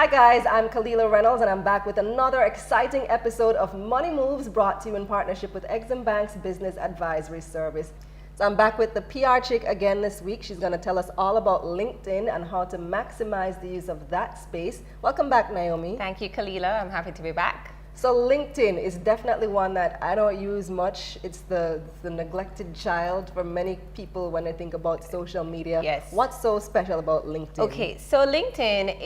Hi guys, I'm Kalilah Reynolds and I'm back with another exciting episode of Money Moves brought to you in partnership with Exim Bank's Business Advisory Service. So I'm back with the PR chick again this week. She's going to tell us all about LinkedIn and how to maximize the use of that space. Welcome back, Naomi. Thank you, Kalilah. I'm happy to be back. So LinkedIn is definitely one that I don't use much. It's the neglected child for many people when they think about social media. Yes. What's so special about LinkedIn? Okay, so LinkedIn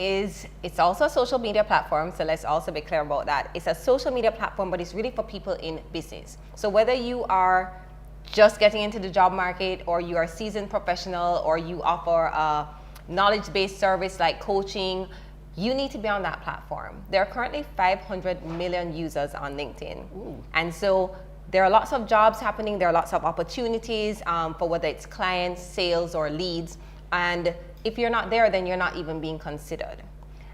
it's also a social media platform, so let's also be clear about that. It's a social media platform, but it's really for people in business. So whether you are just getting into the job market, or you are a seasoned professional, or you offer a knowledge-based service like coaching, you need to be on that platform. There are currently 500 million users on LinkedIn. Ooh. And so there are lots of jobs happening, there are lots of opportunities for whether it's clients, sales, or leads. And if you're not there, then you're not even being considered.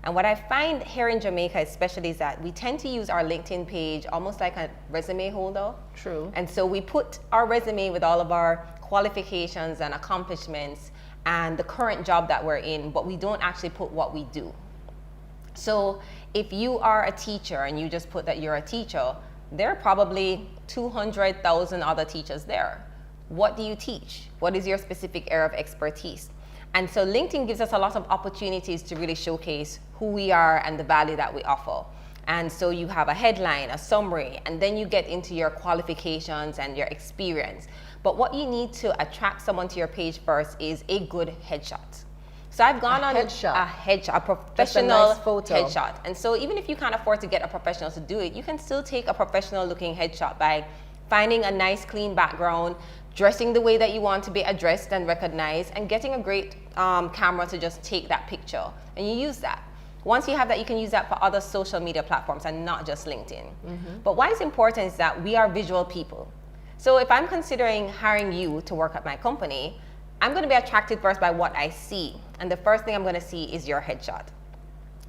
And what I find here in Jamaica especially is that we tend to use our LinkedIn page almost like a resume holder. True. And so we put our resume with all of our qualifications and accomplishments and the current job that we're in, but we don't actually put what we do. So if you are a teacher and you just put that you're a teacher, there are probably 200,000 other teachers there. What do you teach? What is your specific area of expertise? And so LinkedIn gives us a lot of opportunities to really showcase who we are and the value that we offer. And so you have a headline, a summary, and then you get into your qualifications and your experience. But what you need to attract someone to your page first is a good headshot. So I've gone on a headshot, a professional nice photo. headshot. And so even if you can't afford to get a professional to do it, you can still take a professional looking headshot by finding a nice clean background, dressing the way that you want to be addressed and recognized, and getting a great camera to just take that picture. And you use that. Once you have that, you can use that for other social media platforms and not just LinkedIn. Mm-hmm. But why it's important is that we are visual people. So if I'm considering hiring you to work at my company, I'm going to be attracted first by what I see. And the first thing I'm going to see is your headshot.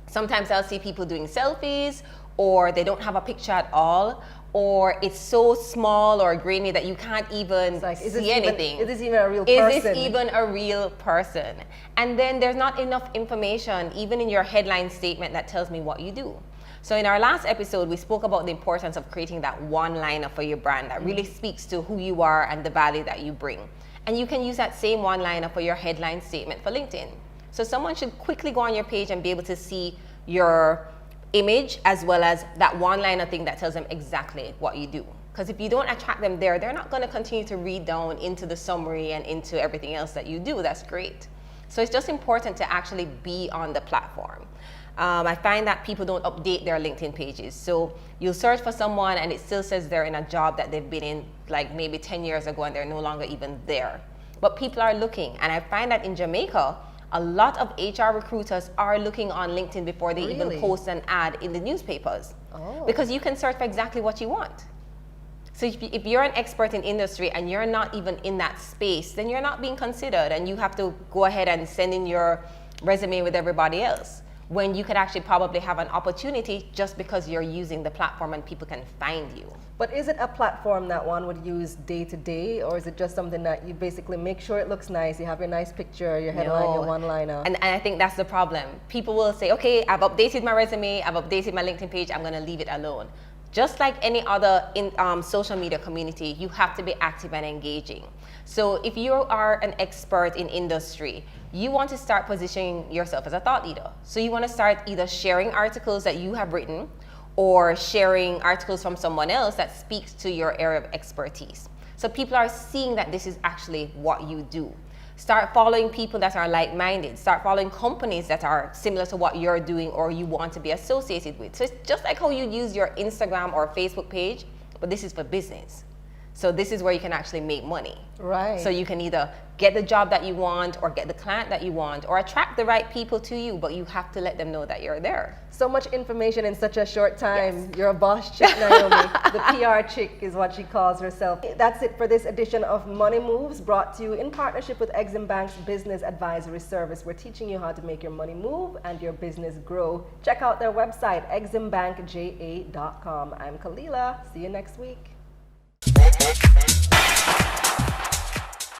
Sometimes I'll see people doing selfies, or they don't have a picture at all, or it's so small or grainy that you can't even see anything. Is this even a real person? Is this even a real person? And then there's not enough information, even in your headline statement, that tells me what you do. So in our last episode, we spoke about the importance of creating that one-liner for your brand that really speaks to who you are and the value that you bring. And you can use that same one-liner for your headline statement for LinkedIn. So someone should quickly go on your page and be able to see your image as well as that one-liner thing that tells them exactly what you do. Because if you don't attract them there, they're not going to continue to read down into the summary and into everything else that you do. That's great. So it's just important to actually be on the platform. I find that people don't update their LinkedIn pages. So you'll search for someone and it still says they're in a job that they've been in like maybe 10 years ago and they're no longer even there. But people are looking. And I find that in Jamaica, a lot of HR recruiters are looking on LinkedIn before they even post an ad in the newspapers. Oh. Because you can search for exactly what you want. So if you're an expert in industry and you're not even in that space, then you're not being considered and you have to go ahead and send in your resume with everybody else, when you could actually probably have an opportunity just because you're using the platform and people can find you. But is it a platform that one would use day to day, or is it just something that you basically make sure it looks nice, you have your nice picture, your headline, your one-liner? And I think that's the problem. People will say, okay, I've updated my resume, I've updated my LinkedIn page, I'm going to leave it alone. Just like any other social media community, you have to be active and engaging. So if you are an expert in industry, you want to start positioning yourself as a thought leader. So you want to start either sharing articles that you have written or sharing articles from someone else that speaks to your area of expertise. So people are seeing that this is actually what you do. Start following people that are like-minded. Start following companies that are similar to what you're doing or you want to be associated with. So it's just like how you use your Instagram or Facebook page, but this is for business. So this is where you can actually make money. Right. So you can either get the job that you want or get the client that you want or attract the right people to you, but you have to let them know that you're there. So much information in such a short time. Yes. You're a boss chick, Naomi. The PR chick is what she calls herself. That's it for this edition of Money Moves, brought to you in partnership with Exim Bank's Business Advisory Service. We're teaching you how to make your money move and your business grow. Check out their website, eximbankja.com. I'm Kalilah. See you next week.